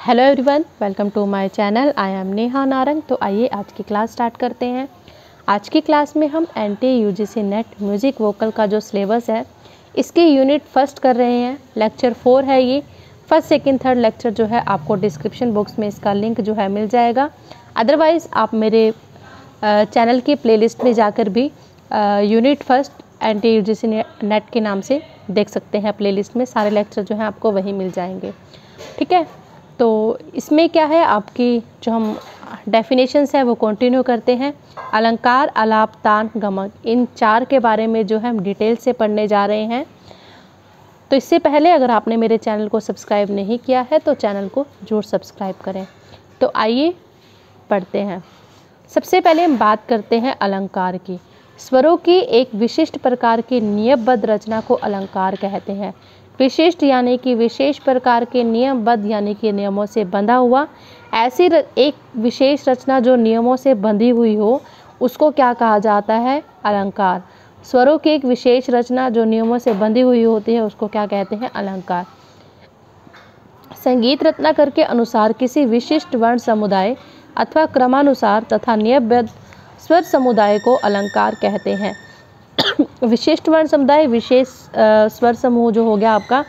Hello everyone, welcome to my channel. I am Neha Narang. तो आइए आज की क्लास स्टार्ट करते हैं। आज की क्लास में हम NTA UGC net music vocal का जो सिलेबस है इसकी यूनिट फर्स्ट कर रहे हैं। लेक्चर 4 है ये। फर्स्ट सेकंड थर्ड लेक्चर जो है आपको डिस्क्रिप्शन बॉक्स में इसका लिंक जो है मिल जाएगा। अदरवाइज़ आप मेरे चैनल की प्लेलिस्ट में जाकर भी unit first NTA UGC net के नाम से देख सकते हैं। प्लेलिस्ट में सारे लेक्चर जो हैं आपको वहीं मिल जाएंगे। ठीक है, तो इसमें क्या है, आपकी जो हम डेफिनेशंस है वो कंटिन्यू करते हैं। अलंकार, आलाप, तान, गमक, इन चार के बारे में जो है हम डिटेल से पढ़ने जा रहे हैं। तो इससे पहले अगर आपने मेरे चैनल को सब्सक्राइब नहीं किया है तो चैनल को जरूर सब्सक्राइब करें। तो आइए पढ़ते हैं। सबसे पहले हम बात करते हैं अलंकार की। स्वरों की एक विशिष्ट प्रकार की नियमबद्ध रचना को अलंकार कहते हैं। विशिष्ट यानी कि विशेष प्रकार के नियमबद्ध यानी कि नियमों से बंधा हुआ। ऐसी एक विशेष रचना जो नियमों से बंधी हुई हो उसको क्या कहा जाता है? अलंकार। स्वरों की एक विशेष रचना जो नियमों से बंधी हुई होती है उसको क्या कहते हैं? अलंकार। संगीत रत्नाकर के अनुसार किसी विशिष्ट वर्ण समुदाय अथवा क्रमानुसार तथा नियमबद्ध स्वर समुदाय को अलंकार कहते हैं। विशिष्ट वर्ण समुदाय, विशेष स्वर समूह जो हो गया आपका,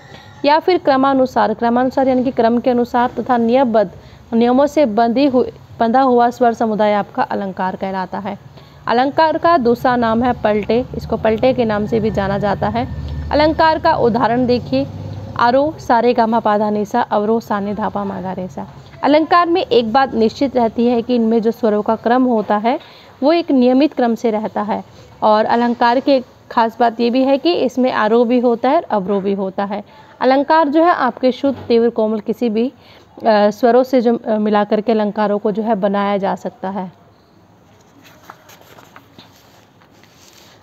या फिर क्रमानुसार यानी कि क्रम के अनुसार तथा नियमबद्ध नियमों से बंधा हुआ स्वर समुदाय आपका अलंकार कहलाता है। अलंकार का दूसरा नाम है पलटे। इसको पलटे के नाम से भी जाना जाता है। अलंकार का उदाहरण देखिए। आरोह सारे गामा पाधा निसा, अवरोह साने धापा मागा रेसा। अलंकार में एक बात निश्चित रहती है कि इनमें जो स्वरों का क्रम होता है वो एक नियमित क्रम से रहता है। और अलंकार की एक खास बात ये भी है कि इसमें आरोह भी होता है और अवरोह भी होता है। अलंकार जो है आपके शुद्ध, तीव्र, कोमल किसी भी स्वरों से जो मिला करके अलंकारों को जो है बनाया जा सकता है।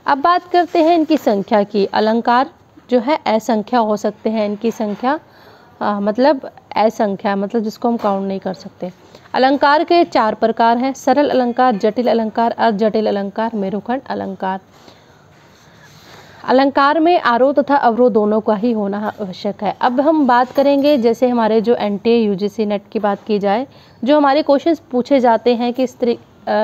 अब बात करते हैं इनकी संख्या की। अलंकार जो है असंख्या हो सकते हैं। इनकी संख्या मतलब असंख्या, मतलब जिसको हम काउंट नहीं कर सकते। अलंकार के 4 प्रकार हैं: सरल अलंकार, जटिल अलंकार, अर्ध जटिल अलंकार, मेरुखंड अलंकार। अलंकार में आरोह तथा अवरोह दोनों का ही होना आवश्यक है। अब हम बात करेंगे, जैसे हमारे जो NTA UGC नेट की बात की जाए, जो हमारे क्वेश्चंस पूछे जाते हैं कि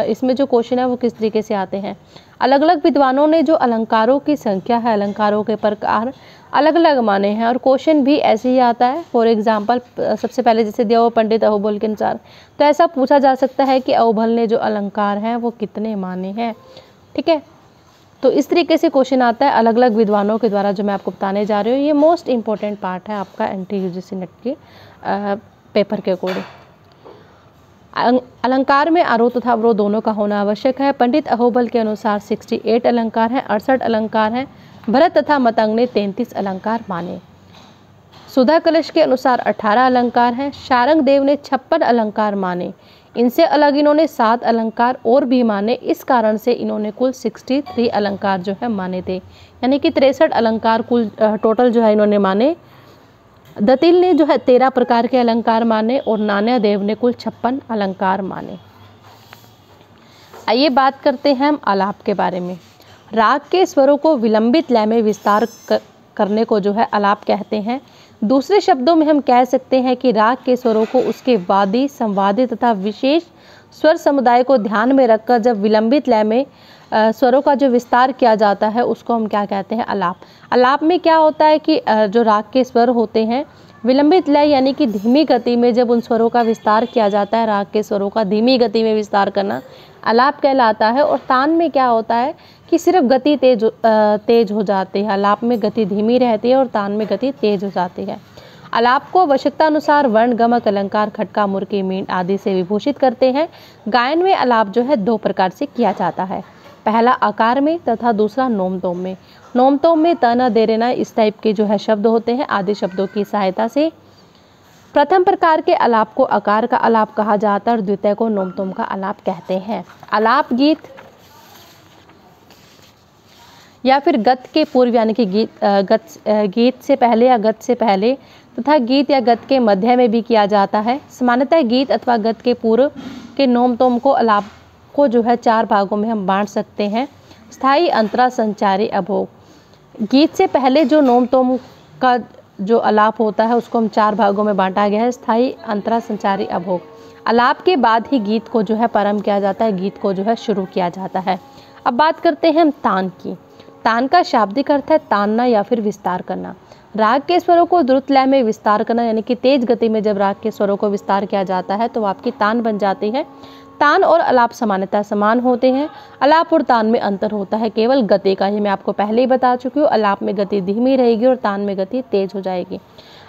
इसमें जो क्वेश्चन है वो किस तरीके से आते हैं। अलग अलग विद्वानों ने जो अलंकारों की संख्या है, अलंकारों के प्रकार अलग अलग माने हैं और क्वेश्चन भी ऐसे ही आता है। फॉर एग्जांपल, सबसे पहले जैसे दिया हुआ पंडित अहोबल के अनुसार, तो ऐसा पूछा जा सकता है कि अहोबल ने जो अलंकार हैं वो कितने माने हैं। ठीक है, तो इस तरीके से क्वेश्चन आता है अलग अलग विद्वानों के द्वारा, जो मैं आपको बताने जा रही हूँ। ये मोस्ट इंपॉर्टेंट पार्ट है आपका NTA UGC नेट के पेपर के अकॉर्डिंग। अलंकार में आरोह तथा अवरोह दोनों का होना आवश्यक है। पंडित अहोबल के अनुसार 68 अलंकार हैं, 68 अलंकार हैं। भरत तथा मतंग ने 33 अलंकार माने। सुधा कलश के अनुसार 18 अलंकार हैं। शारंग देव ने 56 अलंकार माने। इनसे अलग इन्होंने 7 अलंकार और भी माने। इस कारण से इन्होंने कुल 63 अलंकार जो है माने थे, यानी कि 63 अलंकार कुल टोटल जो है इन्होंने माने। दतिल ने जो है 13 प्रकार के अलंकार माने और नान्या देव ने कुल 56 अलंकार माने। आइए बात करते हैं हम आलाप के बारे में। राग के स्वरों को विलंबित लय में विस्तार करने को जो है आलाप कहते हैं। दूसरे शब्दों में हम कह सकते हैं कि राग के स्वरों को उसके वादी, संवादी तथा विशेष स्वर समुदाय को ध्यान में रखकर जब विलंबित लय में स्वरों का जो विस्तार किया जाता है उसको हम क्या कहते हैं? आलाप। आलाप में क्या होता है कि जो राग के स्वर होते हैं विलंबित लय यानी कि धीमी गति में जब उन स्वरों का विस्तार किया जाता है, राग के स्वरों का धीमी गति में विस्तार करना आलाप कहलाता है। और तान में क्या होता है कि सिर्फ गति तेज हो जाती है। आलाप में गति धीमी रहती है और तान में गति तेज हो जाती है। आलाप को आवश्यकता अनुसार वर्ण, गमक, अलंकार, खटका, मुर्की, मीण आदि से विभूषित करते हैं। गायन में आलाप जो है 2 प्रकार से किया जाता है। पहला आकार में तथा दूसरा नोम-तोम में। नोम-तोम में तना, देरेना इस टाइप के जो है शब्द होते हैं आदि शब्दों की सहायता से। प्रथम प्रकार के आलाप को आकार का आलाप कहा जाता है और द्वितीय को नोम-तोम का आलाप कहते हैं। आलाप गीत या फिर गत के पूर्व यानी कि गीत से पहले या गत से पहले तथा गीत या गत के मध्य में भी किया जाता है। सामान्यतः गीत अथवा गत के पूर्व के नोम-तोम को आलाप को जो है 4 भागों में हम बांट सकते हैं: स्थायी, अंतरा, संचारी, अभोग। गीत से पहले जो नोम-तोम का जो आलाप होता है उसको हम 4 भागों में बांटा गया है, स्थायी, अंतरा, संचारी, अभोग। आलाप के बाद ही गीत को जो है प्रारंभ किया जाता है, गीत को जो है शुरू किया जाता है। अब बात करते हैं हम तान की। तान का शाब्दिक अर्थ है तानना या फिर विस्तार करना। राग के स्वरों को द्रुत लय में विस्तार करना, यानी कि तेज गति में जब राग के स्वरों को विस्तार किया जाता है तो आपकी तान बन जाती है। तान और आलाप सामान्यतः समान होते हैं। आलाप और तान में अंतर होता है केवल गति का, ही मैं आपको पहले ही बता चुकी हूँ। आलाप में गति धीमी रहेगी और तान में गति तेज हो जाएगी।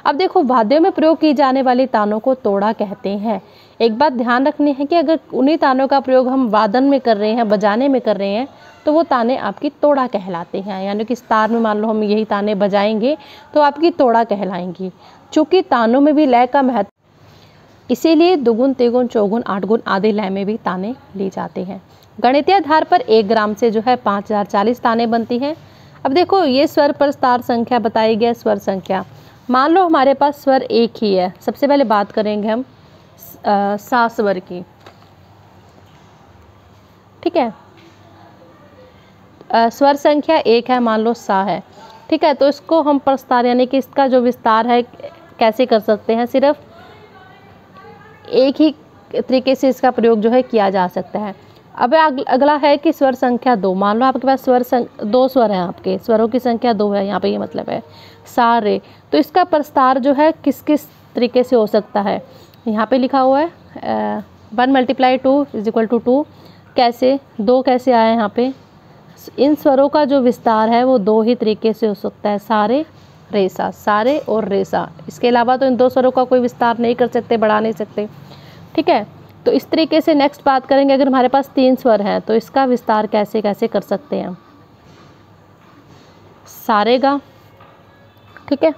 अब देखो, वाद्यों में प्रयोग की जाने वाली तानों को तोड़ा कहते हैं। एक बात ध्यान रखनी है कि अगर उन्हीं तानों का प्रयोग हम वादन में कर रहे हैं, बजाने में कर रहे हैं, तो वो ताने आपकी तोड़ा कहलाते हैं। यानी कि तार में मान लो हम यही ताने बजाएंगे तो आपकी तोड़ा कहलाएंगी। चूँकि तानों में भी लय का महत्व, इसीलिए दुगुन, तिगुन, चौगुन, आठगुन आदि लय में भी ताने ली जाते हैं। गणितीय आधार पर 1 ग्राम से जो है 5040 ताने बनती हैं। अब देखो, ये स्वर पर स्टार संख्या बताई गई है, स्वर संख्या। मान लो हमारे पास स्वर एक ही है। सबसे पहले बात करेंगे हम सा स्वर की, ठीक है। स्वर संख्या 1 है, मान लो सा है, ठीक है। तो इसको हम प्रस्तार, यानी कि इसका जो विस्तार है कैसे कर सकते हैं, सिर्फ एक ही तरीके से इसका प्रयोग जो है किया जा सकता है। अब अगला है कि स्वर संख्या 2। मान लो आपके पास 2 स्वर हैं, आपके स्वरों की संख्या 2 है, यहाँ पे ये मतलब है सा रे। तो इसका प्रस्तार जो है किस किस तरीके से हो सकता है, यहाँ पे लिखा हुआ है 1 × 2 = 2। कैसे 2 कैसे आया यहाँ पे? इन स्वरों का जो विस्तार है वो 2 ही तरीके से हो सकता है, सारे, रेसा, सारे और रेसा। इसके अलावा तो इन 2 स्वरों का कोई विस्तार नहीं कर सकते, बढ़ा नहीं सकते, ठीक है। तो इस तरीके से नेक्स्ट बात करेंगे, अगर हमारे पास 3 स्वर हैं तो इसका विस्तार कैसे कैसे कर सकते हैं। सारे गा, ठीक है,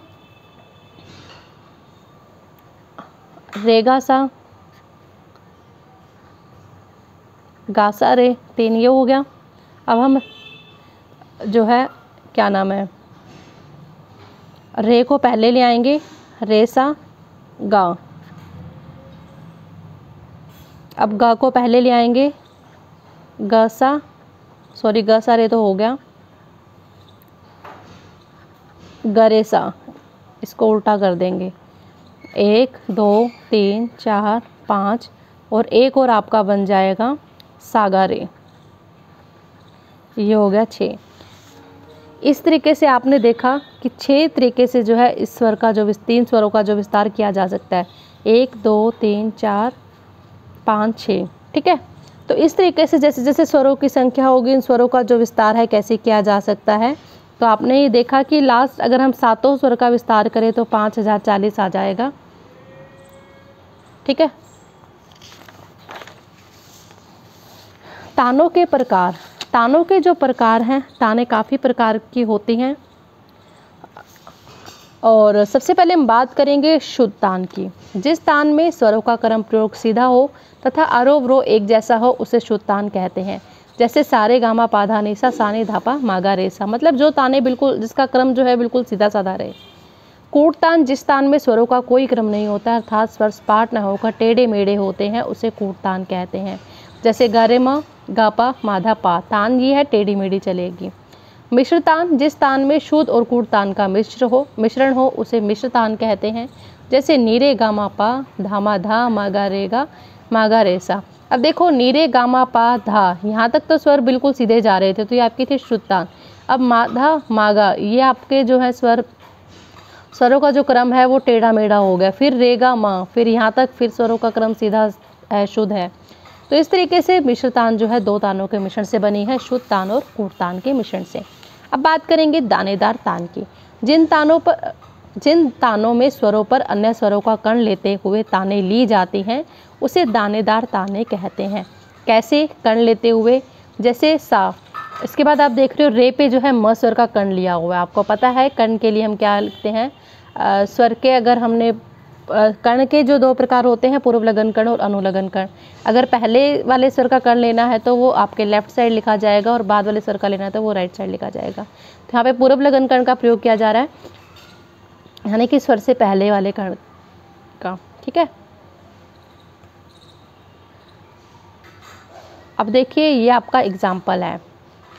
रेगा सा, गा सा रे, 3 ये हो गया। अब हम जो है क्या नाम है, रे को पहले ले आएंगे, रे सा गा। अब गा को पहले ले आएंगे, ग सा, सॉरी ग सा रे तो हो गया, गरे सा। इसको उल्टा कर देंगे, 1 2 3 4 5 और एक और आपका बन जाएगा सागा रे। ये हो गया 6। इस तरीके से आपने देखा कि 6 तरीके से जो है इस स्वर का जो 3 स्वरों का जो विस्तार किया जा सकता है, 1 2 3 4 5 6, ठीक है। तो इस तरीके से जैसे जैसे स्वरों की संख्या होगी, इन स्वरों का जो विस्तार है कैसे किया जा सकता है। तो आपने ये देखा कि लास्ट अगर हम 7 स्वर का विस्तार करें तो 5040 आ जाएगा, ठीक है। तानों के प्रकार, तानों के जो प्रकार हैं, ताने काफ़ी प्रकार की होती हैं। और सबसे पहले हम बात करेंगे शुद्ध तान की। जिस तान में स्वरों का क्रम प्रयोग सीधा हो तथा आरोह एक जैसा हो उसे शुद्ध तान कहते हैं। जैसे सारे गामा पाधा निसा सानी धापा मागा रेसा, मतलब जो ताने बिल्कुल, जिसका क्रम जो है बिल्कुल सीधा साधा रहे। कूट तान, जिस तान में स्वरों का कोई क्रम नहीं होता अर्थात स्वर सपाट न होकर टेढ़े मेढ़े होते हैं उसे कूट तान कहते हैं। जैसे गारे म गापा माधा पा, तान ये है टेढ़ी मेढ़ी चलेगी। मिश्र तान, जिस तान में शुद्ध और कूट तान का मिश्रण हो उसे मिश्र तान कहते हैं। जैसे नीरे गामा पा धामा धा मागा रेगा मागा रेसा। अब देखो, नीरे गामा पा धा, यहाँ तक तो स्वर बिल्कुल सीधे जा रहे थे तो ये आपकी थी शुद्ध तान। अब माधा मागा, ये आपके जो है स्वरों का जो क्रम है वो टेढ़ा मेढ़ा हो गया। फिर रेगा माँ, फिर यहाँ तक फिर स्वरों का क्रम सीधा है, शुद्ध है। तो इस तरीके से मिश्र तान जो है 2 तानों के मिश्रण से बनी है, शुद्ध तान और कूट तान के मिश्रण से। अब बात करेंगे दानेदार तान की। जिन तानों में स्वरों पर अन्य स्वरों का कण लेते हुए ताने ली जाती हैं उसे दानेदार ताने कहते हैं। कैसे कण लेते हुए? जैसे सा, इसके बाद आप देख रहे हो रे पे जो है म स्वर का कण लिया हुआ है। आपको पता है कण के लिए हम क्या लिखते हैं, स्वर के अगर हमने कण के जो 2 प्रकार होते हैं, पूर्व लगन कण और अनुलगन कण। अगर पहले वाले स्वर का कण लेना है तो वो आपके लेफ्ट साइड लिखा जाएगा और बाद वाले स्वर का लेना है तो वो राइट साइड लिखा जाएगा। तो यहाँ पे पूर्व लगन कण का प्रयोग किया जा रहा है, यानी कि स्वर से पहले वाले कण का, ठीक है। अब देखिए, ये आपका एग्जाम्पल है,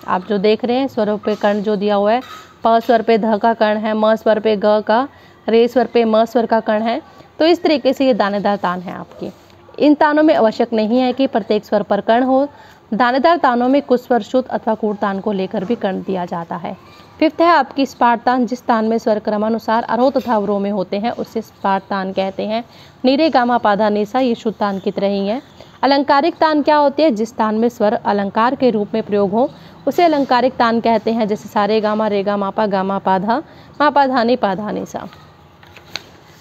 आप जो देख रहे हैं स्वरों पे कण जो दिया हुआ है, प स्वर पे ध का कण है, म स्वर पे ग का रे स्वर पे म स्वर का कण है। तो इस तरीके से ये दानेदार तान है आपकी। इन तानों में आवश्यक नहीं है कि प्रत्येक स्वर पर कण हो। दानेदार तानों में कुछ स्वर शुद्ध अथवा कूट तान को लेकर भी कण दिया जाता है। फिफ्थ है आपकी स्पार्ट तान, जिस तान में स्वर क्रमानुसार आरोह तथा अवरोह में होते हैं उसे स्पार्ट तान कहते हैं। नीरे गामा पाधा निसा ये शुद्ध तान की तरह ही है। अलंकारिक तान क्या होती है? जिस तान में स्वर अलंकार के रूप में प्रयोग हो उसे अलंकारिक तान कहते हैं, जैसे सारे गामा रेगा मापा गामा पाधा धानी पाधा निसा।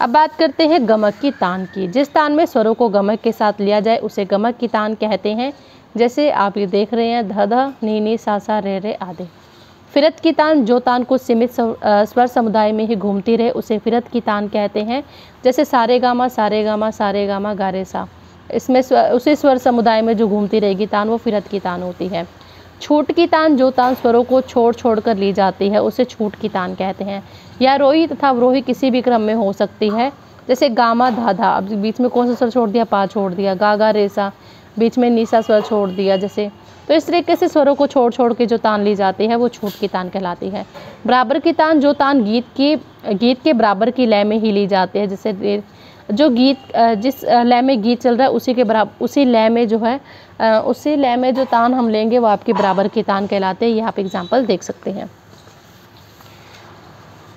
अब बात करते हैं गमक की तान की। जिस तान में स्वरों को गमक के साथ लिया जाए उसे गमक की तान कहते हैं, जैसे आप ये देख रहे हैं ध ध नी सा रे आदि। फिरत की तान, जो तान कुछ सीमित स्वर समुदाय में ही घूमती रहे उसे फिरत की तान कहते हैं, जैसे सारे गामा गा रे सा। इसमें उसी स्वर समुदाय में जो घूमती रहेगी तान वो फिरत की तान होती है। छूट की तान, जो तान स्वरों को छोड़ कर ली जाती है उसे छूट की तान कहते हैं। या रोही तथा अवरोही किसी भी क्रम में हो सकती है, जैसे गामा धा धा, अब बीच में कौन सा स्वर छोड़ दिया? पा छोड़ दिया। गा रेसा, बीच में नीसा स्वर छोड़ दिया जैसे। तो इस तरीके से स्वरों को छोड़ के जो तान ली जाती है वो छूट की तान कहलाती है। बराबर की तान, जो तान गीत के बराबर की लय में ही ली जाती है, जैसे जो गीत जिस लय में गीत चल रहा है उसी के बराबर उसी लय में जो है उसी लय में जो तान हम लेंगे वो आपकी बराबर की तान कहलाते हैं। ये आप एग्जाम्पल देख सकते हैं।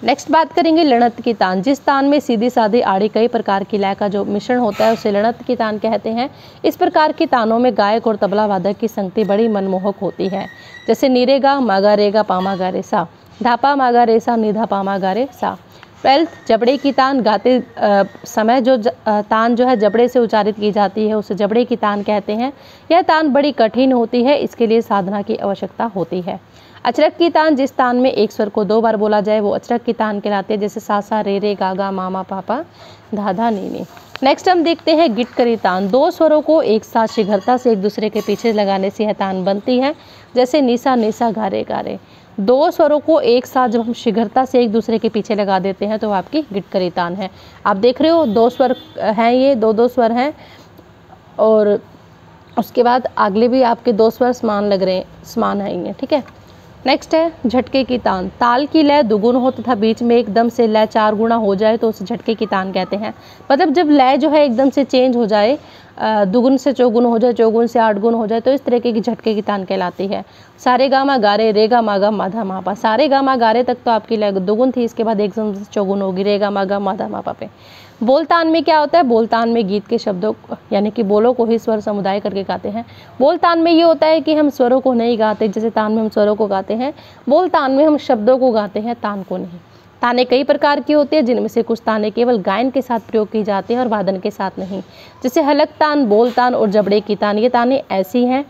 नेक्स्ट बात करेंगे लणत की तान। जिस तान में सीधी सादी आड़ी कई प्रकार की लय का जो मिश्रण होता है उसे लणत की तान कहते हैं। इस प्रकार की तानों में गायक और तबला वादक की संगति बड़ी मनमोहक होती है, जैसे नीरेगा मागा रेगा पामा गा रे सा, धापा मागा रे सा निधा पामा गा रे सा। 12th जबड़े की तान, गाते समय जो तान जो है जबड़े से उच्चारित की जाती है उसे जबड़े की तान कहते हैं। यह तान बड़ी कठिन होती है, इसके लिए साधना की आवश्यकता होती है। अचरक की तान, जिस तान में एक स्वर को 2 बार बोला जाए वो अचरक की तान कहलाती है, जैसे सा रे गा मामा पापा धा नी। नेक्स्ट हम देखते हैं गिटकरी तान। 2 स्वरों को एक साथ शीघ्रता से एक दूसरे के पीछे लगाने से यह तान बनती है, जैसे निसा गा रे। 2 स्वरों को एक साथ जब हम शीघ्रता से एक दूसरे के पीछे लगा देते हैं तो आपकी गिटकरी तान है। आप देख रहे हो 2 स्वर हैं, ये 2 स्वर हैं और उसके बाद अगले भी आपके 2 स्वर समान लग रहे हैं, समान है ये, ठीक है। नेक्स्ट है झटके की तान। ताल की लय दुगुन हो तथा बीच में एकदम से लय 4 गुना हो जाए तो उसे झटके की तान कहते हैं। मतलब जब लय जो है एकदम से चेंज हो जाए, दुगुन से चौगुन हो जाए, चौगुन से 8 गुण हो जाए, तो इस तरीके की झटके की तान कहलाती है। सारे गामा गारे रेगा मागा माधा मापा। सारे गामा गारे तक तो आपकी लय दुगुन थी, इसके बाद एकदम से चौगुन होगी रेगा मागा माधा मापा पे। बोलतान में क्या होता है? बोलतान में गीत के शब्दों यानी कि बोलों को ही स्वर समुदाय करके गाते हैं। बोलतान में ये होता है कि हम स्वरों को नहीं गाते, जैसे तान में हम स्वरों को गाते हैं, बोलतान में हम शब्दों को गाते हैं, तान को नहीं। ताने कई प्रकार की होती है, जिनमें से कुछ ताने केवल गायन के साथ प्रयोग की जाती है और वादन के साथ नहीं, जैसे हलक तान, बोल तान और जबड़े की तान। ये ताने ऐसी हैं।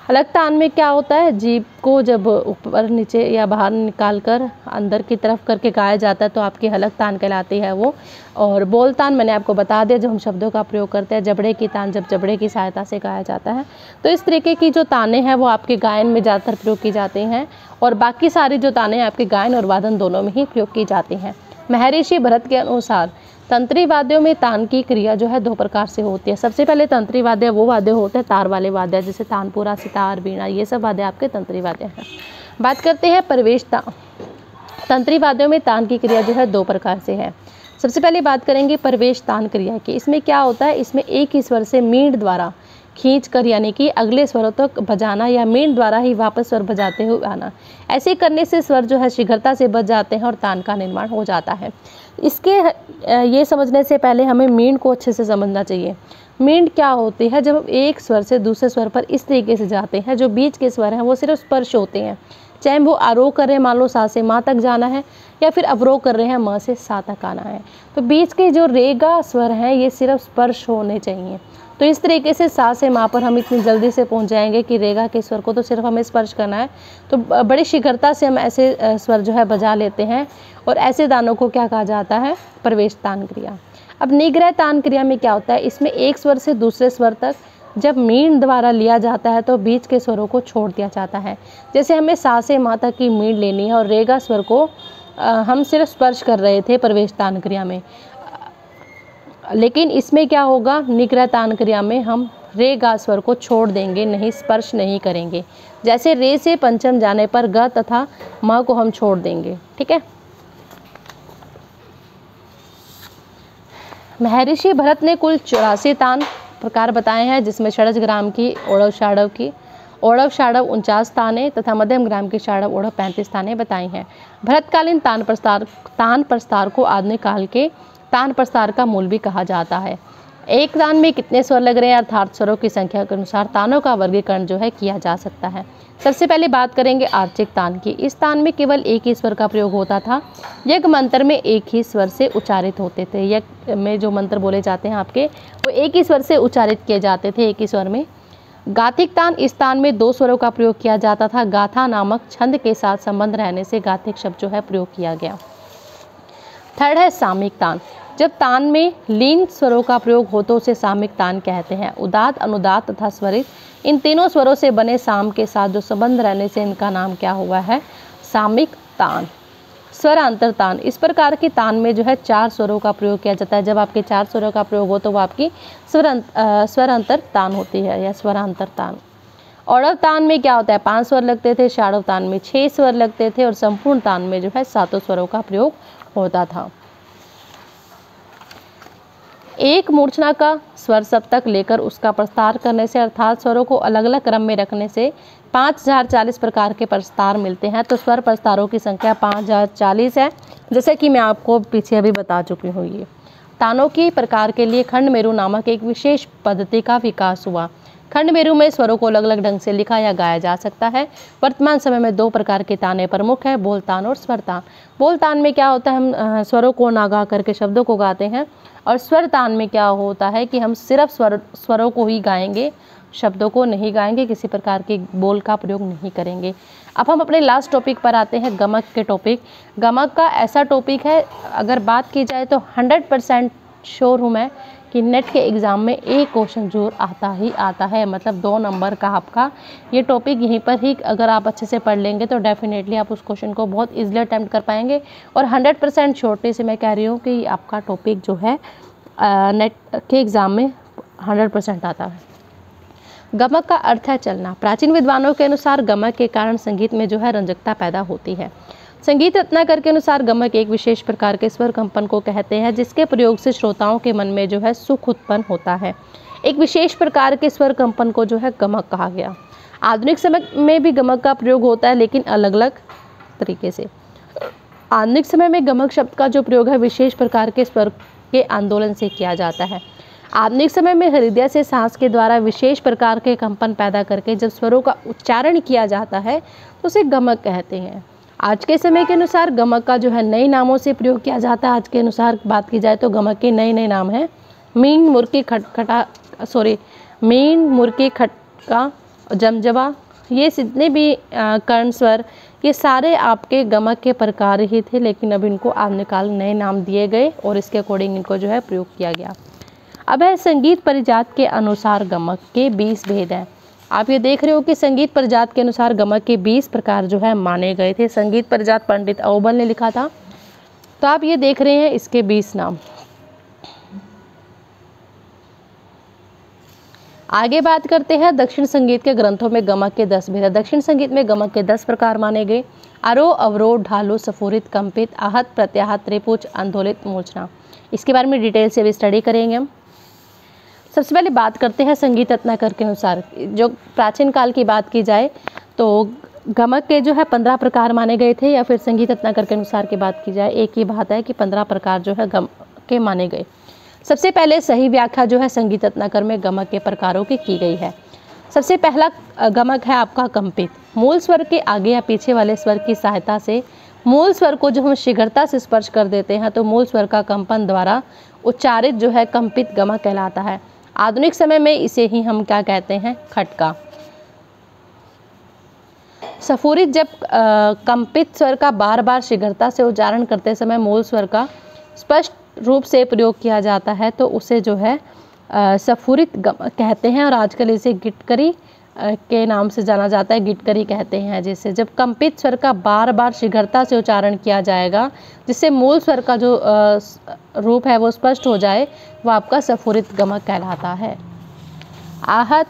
हलक तान में क्या होता है? जीभ को जब ऊपर नीचे या बाहर निकाल कर अंदर की तरफ करके गाया जाता है तो आपकी हलक तान कहलाती है वो। और बोल तान मैंने आपको बता दिया, जब हम शब्दों का प्रयोग करते हैं। जबड़े की तान, जब जबड़े की सहायता से गाया जाता है। तो इस तरीके की जो ताने हैं वो आपके गायन में ज़्यादातर प्रयोग की जाती हैं और बाकी सारी जो ताने आपके गायन और वादन दोनों में ही प्रयोग की जाती हैं। महर्षि भरत के अनुसार तंत्री वाद्यों में तान की क्रिया जो है 2 प्रकार से होती है। सबसे पहले तंत्री वाद्य वो वाद्य होते हैं तार वाले वाद्य, जैसे तानपुरा, सितार, बीणा, ये सब वाद्य आपके तंत्री वाद्य हैं। बात करते हैं प्रवेश तान। तंत्री वाद्यों में तान की क्रिया जो है 2 प्रकार से है। सबसे पहले बात करेंगे प्रवेश तान क्रिया की। इसमें क्या होता है? इसमें एक ही स्वर से मींड़ द्वारा खींच कर यानी कि अगले स्वरों तक बजाना या मींड़ द्वारा ही वापस स्वर बजाते हुए आना। ऐसे करने से स्वर जो है शीघ्रता से बज जाते हैं और तान का निर्माण हो जाता है। इसके ये समझने से पहले हमें मींड़ को अच्छे से समझना चाहिए। मींड़ क्या होती है? जब हम एक स्वर से दूसरे स्वर पर इस तरीके से जाते हैं, जो बीच के स्वर हैं वो सिर्फ स्पर्श होते हैं, चाहे वो आरोह कर रहे हैं, मान लो सा से माँ तक जाना है, या फिर अवरोह कर रहे हैं, म से सा तक आना है। तो बीच के जो रेगा स्वर हैं ये सिर्फ स्पर्श होने चाहिए। तो इस तरीके से सा से माँ पर हम इतनी जल्दी से पहुंच जाएंगे कि रेगा के स्वर को तो सिर्फ हमें स्पर्श करना है। तो बड़ी शीघ्रता से हम ऐसे स्वर जो है बजा लेते हैं और ऐसे दानों को क्या कहा जाता है? प्रवेश तान क्रिया। अब निग्रह तान क्रिया में क्या होता है? इसमें एक स्वर से दूसरे स्वर तक जब मींड़ द्वारा लिया जाता है तो बीच के स्वरों को छोड़ दिया जाता है। जैसे हमें सा से माँ तक की मींड़ लेनी है और रेगा स्वर को हम सिर्फ स्पर्श कर रहे थे प्रवेश तान क्रिया में, लेकिन इसमें क्या होगा? निग्रह तान क्रिया में हम रे गा स्वर को छोड़ देंगे, नहीं स्पर्श नहीं करेंगे। जैसे रे से पंचम जाने पर ग तथा म को हम छोड़ देंगे, ठीक है। महर्षि भरत ने कुल 84 तान प्रकार बताए हैं, जिसमें षडज ग्राम की ओढ़व षाढ़व 49 तानें तथा मध्यम ग्राम की षाढ़व ओढ़व 35 तानें बताई हैं। भरतकालीन तान प्रस्तार को आधुनिक काल के तान प्रस्तार का मूल भी कहा जाता है। एक तान में कितने स्वर लग रहे हैं अर्थात स्वरों की संख्या के अनुसार तानों का वर्गीकरण जो है किया जा सकता है। सबसे पहले बात करेंगे आर्चिक तान की। इस तान में केवल एक ही स्वर का प्रयोग होता था। यज्ञ मंत्र में एक ही स्वर से उच्चारित होते थे। यज्ञ में जो मंत्र बोले जाते हैं आपके, वो एक ही स्वर से उच्चारित किए जाते थे, एक ही स्वर में। गाथिक तान, इस तान में 2 स्वरों का प्रयोग किया जाता था। गाथा नामक छंद के साथ संबंध रहने से गाथिक शब्द जो है प्रयोग किया गया। थर्ड है सामिक तान। जब तान में लीन स्वरों का प्रयोग हो तो उसे सामिक तान कहते हैं। उदात्त, अनुदात्त तथा स्वरित, इन तीनों स्वरों से बने साम के साथ जो संबंध रहने से इनका नाम क्या हुआ है, सामिक तान। स्वरांतर तान, इस प्रकार की तान में जो है 4 स्वरों का प्रयोग किया जाता है। जब आपके 4 स्वरों का प्रयोग हो तो वो आपकी स्वरांतर तान होती है या स्वरांतर तान। औढ़व तान में क्या होता है, 5 स्वर लगते थे। षाढ़व तान में 6 स्वर लगते थे और संपूर्ण तान में जो है 7 स्वरों का प्रयोग होता था। एक मूर्छना का स्वर सप्तक लेकर उसका प्रस्तार करने से अर्थात स्वरों को अलग अलग क्रम में रखने से 5040 प्रकार के प्रस्तार मिलते हैं। तो स्वर प्रस्तारों की संख्या 5040 है, जैसे कि मैं आपको पीछे अभी बता चुकी हूँ। ये तानों की प्रकार के लिए खंड मेरु नामक एक विशेष पद्धति का विकास हुआ। खंड मेरु में स्वरों को अलग अलग ढंग से लिखा या गाया जा सकता है। वर्तमान समय में 2 प्रकार के ताने प्रमुख है, बोल तान और स्वर तान। बोल तान में क्या होता है, हम स्वरों को ना गा करके शब्दों को गाते हैं, और स्वर तान में क्या होता है कि हम सिर्फ स्वरों को ही गाएंगे, शब्दों को नहीं गाएंगे, किसी प्रकार के बोल का प्रयोग नहीं करेंगे। अब हम अपने लास्ट टॉपिक पर आते हैं, गमक के टॉपिक। गमक का ऐसा टॉपिक है, अगर बात की जाए तो 100% श्योर हूँ मैं कि नेट के एग्ज़ाम में एक क्वेश्चन जरूर आता ही आता है, मतलब 2 नंबर का आपका ये टॉपिक यहीं पर ही अगर आप अच्छे से पढ़ लेंगे तो डेफिनेटली आप उस क्वेश्चन को बहुत इजीली अटैम्प्ट कर पाएंगे। और 100% श्योरिटी से मैं कह रही हूँ कि आपका टॉपिक जो है नेट के एग्ज़ाम में 100% आता है। गमक का अर्थ है चलना। प्राचीन विद्वानों के अनुसार गमक के कारण संगीत में जो है रंजकता पैदा होती है। संगीत रत्नाकर के अनुसार गमक एक विशेष प्रकार के स्वर कंपन को कहते हैं, जिसके प्रयोग से श्रोताओं के मन में जो है सुख उत्पन्न होता है। एक विशेष प्रकार के स्वर कंपन को जो है गमक कहा गया। आधुनिक समय में भी गमक का प्रयोग होता है, लेकिन अलग अलग तरीके से। आधुनिक समय में गमक शब्द का जो प्रयोग है विशेष प्रकार के स्वर के आंदोलन से किया जाता है। आधुनिक समय में हृदय से सांस के द्वारा विशेष प्रकार के कंपन पैदा करके जब स्वरों का उच्चारण किया जाता है तो उसे गमक कहते हैं। आज के समय के अनुसार गमक का जो है नए नामों से प्रयोग किया जाता है। आज के अनुसार बात की जाए तो गमक के नए नए नाम हैं मीन, मुर्की, खटका, जमजबा। ये जितने भी कर्ण स्वर, ये सारे आपके गमक के प्रकार ही थे, लेकिन अब इनको आधुनिक काल नए नाम दिए गए और इसके अकॉर्डिंग इनको जो है प्रयोग किया गया। अब है संगीत परिजात के अनुसार गमक के 20 भेद हैं। आप ये देख रहे हो कि संगीत परिजात के अनुसार गमक के 20 प्रकार जो है माने गए थे। संगीत परिजात पंडित अवबल ने लिखा था, तो आप ये देख रहे हैं इसके 20 नाम। आगे बात करते हैं दक्षिण संगीत के ग्रंथों में गमक के 10 भेद। दक्षिण संगीत में गमक के 10 प्रकार माने गए। आरोह, अवरोह, ढालू, सफुरित, कंपित, आहत, प्रत्याहत, त्रिपुच, आंदोलित, मूर्छना। इसके बारे में डिटेल से भी स्टडी करेंगे हम। सबसे पहले बात करते हैं संगीत रत्नाकर के अनुसार। जो प्राचीन काल की बात की जाए तो गमक के जो है 15 प्रकार माने गए थे, या फिर संगीत रत्नाकर के अनुसार की बात की जाए एक ही बात है कि 15 प्रकार जो है गमक के माने गए। सबसे पहले सही व्याख्या जो है संगीत रत्नाकर में गमक के प्रकारों की गई है। सबसे पहला गमक है आपका कंपित। मूल स्वर के आगे या पीछे वाले स्वर की सहायता से मूल स्वर को जो हम शीघ्रता से स्पर्श कर देते हैं तो मूल स्वर का कंपन द्वारा उच्चारित जो है कंपित गमक कहलाता है। आधुनिक समय में इसे ही हम क्या कहते हैं, खटका। सफुरित, जब कंपित स्वर का बार बार शीघ्रता से उच्चारण करते समय मूल स्वर का स्पष्ट रूप से प्रयोग किया जाता है तो उसे जो है सफुरित कहते हैं, और आजकल इसे गिटकरी के नाम से जाना जाता है, गिटकरी कहते हैं। जैसे जब कंपित स्वर का बार बार शीघ्रता से उच्चारण किया जाएगा जिससे मूल स्वर का जो रूप है वो स्पष्ट हो जाए, वो आपका सफुरित गमक कहलाता है। आहत,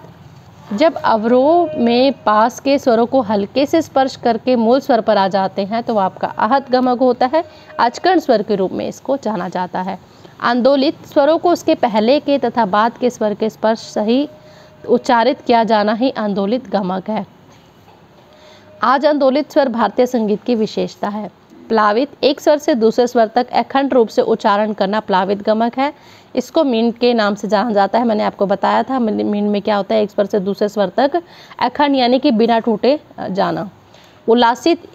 जब अवरोह में पास के स्वरों को हल्के से स्पर्श करके मूल स्वर पर आ जाते हैं तो वो आपका आहत गमक होता है। अचकर्ण स्वर के रूप में इसको जाना जाता है। आंदोलित स्वरों को उसके पहले के तथा बाद के स्वर के स्पर्श सही उच्चारित किया जाना ही आंदोलित गमक है। आज आंदोलित स्वर भारतीय संगीत की विशेषता है। प्लावित एक स्वर से दूसरे स्वर तक अखंड रूप से उच्चारण करना प्लावित गमक है। इसको मीन के नाम से जाना जाता है। मैंने आपको बताया था मीन में क्या होता है, एक स्वर से दूसरे स्वर तक अखंड यानी कि बिना टूटे जाना। उल्लासित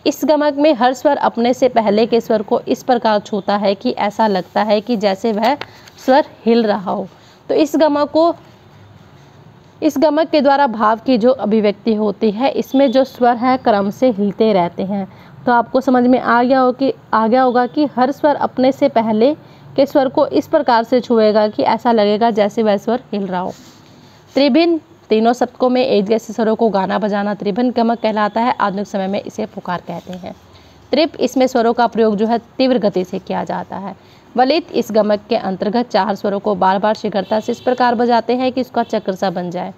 इस गमक में हर स्वर अपने से पहले के स्वर को इस प्रकार छूता है कि ऐसा लगता है कि जैसे वह स्वर हिल रहा हो। तो इस गमक के द्वारा भाव की जो अभिव्यक्ति होती है, इसमें जो स्वर है क्रम से हिलते रहते हैं। तो आपको समझ में आ गया होगा कि हर स्वर अपने से पहले के स्वर को इस प्रकार से छुएगा कि ऐसा लगेगा जैसे वह स्वर हिल रहा हो। त्रिभिन्न तीनों शब्दों में एक जैसे स्वरों को गाना बजाना त्रिभिन्न गमक कहलाता है। आधुनिक समय में इसे पुकार कहते हैं। त्रिप इसमें स्वरों का प्रयोग जो है तीव्र गति से किया जाता है। वलित इस गमक के अंतर्गत चार स्वरों को बार बार शीघ्रता से इस प्रकार बजाते हैं कि उसका चक्र सा बन जाए।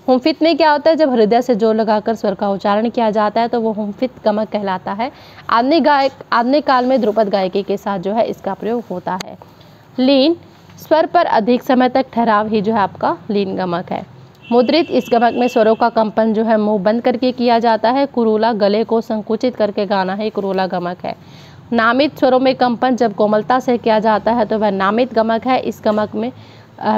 हुमफित में क्या होता है, जब हृदय से जोर लगाकर स्वर का उच्चारण किया जाता है तो वो हुमफित गमक कहलाता है। आधुनिक काल में ध्रुपद गायकी के साथ जो है इसका प्रयोग होता है। लीन स्वर पर अधिक समय तक ठहराव ही जो है आपका लीन गमक है। मुद्रित इस गमक में स्वरों का कंपन जो है मुंह बंद करके किया जाता है। कुरूला गले को संकुचित करके गाना ही कुरूला गमक है। नामित स्वरों में कंपन जब कोमलता से किया जाता है तो वह नामित गमक है। इस गमक में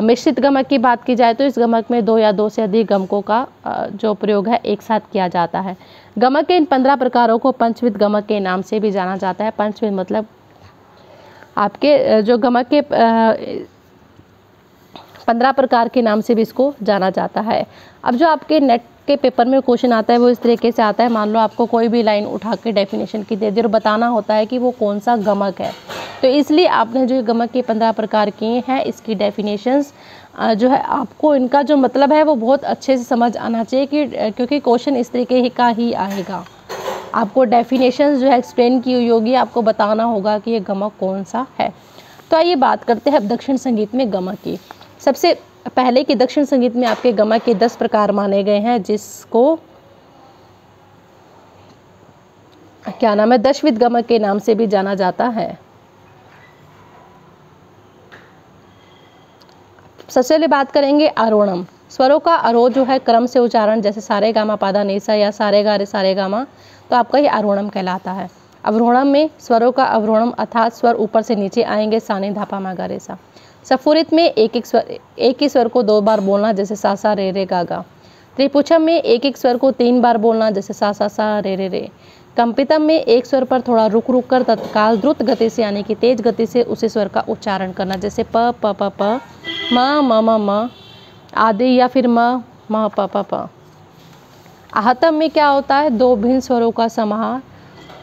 मिश्रित गमक की बात की जाए तो इस गमक में 2 या 2 से अधिक गमकों का जो प्रयोग है एक साथ किया जाता है। गमक के इन 15 प्रकारों को पंचविध गमक के नाम से भी जाना जाता है। पंचविध मतलब आपके जो गमक के 15 प्रकार के नाम से भी इसको जाना जाता है। अब जो आपके नेट के पेपर में क्वेश्चन आता है वो इस तरीके से आता है। मान लो आपको कोई भी लाइन उठा के डेफिनेशन की दे दी और बताना होता है कि वो कौन सा गमक है, तो इसलिए आपने जो गमक के 15 प्रकार किए हैं इसकी डेफिनेशंस जो है आपको इनका जो मतलब है वो बहुत अच्छे से समझ आना चाहिए क्योंकि क्वेश्चन इस तरीके का ही आएगा। आपको डेफिनेशंस जो है एक्सप्लेन की हुई होगी, आपको बताना होगा कि ये गमक कौन सा है। तो आइए बात करते हैं अब दक्षिण संगीत में गमक की। सबसे पहले कि दक्षिण संगीत में आपके गमक के 10 प्रकार माने गए हैं, जिसको क्या नाम है, दशविध गमक के नाम से भी जाना जाता है। सबसे पहले बात करेंगे आरोहणम। स्वरों का आरोह जो है क्रम से उच्चारण, जैसे सारे गामा पादा निसा या सारे गा रे सारे गामा, तो आपका ये आरोहणम कहलाता है। अवरोहणम में स्वरों का अवरोहणम अर्थात स्वर ऊपर से नीचे आएंगे, सानी धापा मा गा रे सा। सफुरित में एक ही स्वर को 2 बार बोलना, जैसे सा सा रे रे गा गा। त्रिपुछम में एक एक स्वर को 3 बार बोलना, जैसे सा सा सा रे रे रे। कंपितम में एक स्वर पर थोड़ा रुक रुक कर तत्काल द्रुत गति से यानी कि तेज गति से उसी स्वर का उच्चारण करना, जैसे प प प प, म म म म आदि, या फिर म म प प प। आहतम में क्या होता है, 2 भिन्न स्वरों का समाहार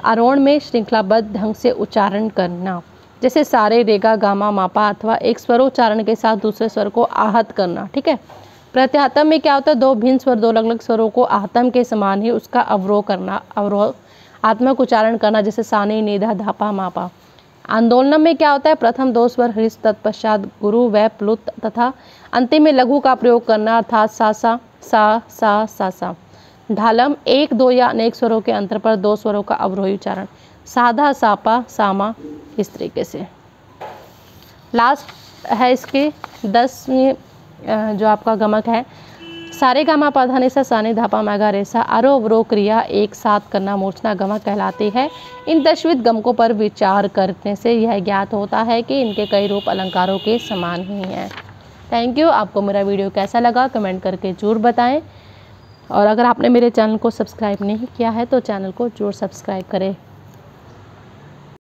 आरोहण में श्रृंखलाबद्ध ढंग से उच्चारण करना, जैसे सारे रेगा गामा मापा, अथवा एक स्वरोच्चारण के साथ दूसरे स्वर को आहत करना। ठीक है। प्रत्याहतम में क्या होता है, 2 भिन्न स्वर 2 अलग अलग स्वरों को आहतम के समान ही उसका अवरोह करना, अवरोहात्मक उच्चारण करना, जैसे सानी निधा धापा मापा। आंदोलनम में क्या होता है, प्रथम 2 स्वर हृस तत्पश्चात गुरु व प्लुत तथा अंतिम में लघु का प्रयोग करना, अर्थात सा सा सा सा सा सा। ढालम 1 2 या अनेक स्वरों के अंतर पर 2 स्वरों का अवरोही उच्चारण, साधा सापा सामा, इस तरीके से। लास्ट है इसके 10वीं जो आपका गमक है, सारे गामा पाधा निसा सानी धापा मैगा रेसा, आरोह अवरोह क्रिया एक साथ करना मूर्छना गमक कहलाती है। इन दशविध गमकों पर विचार करने से यह ज्ञात होता है कि इनके कई रूप अलंकारों के समान ही हैं। Thank you. आपको मेरा वीडियो कैसा लगा कमेंट करके जरूर बताएं, और अगर आपने मेरे चैनल को सब्सक्राइब नहीं किया है तो चैनल को जरूर सब्सक्राइब करें।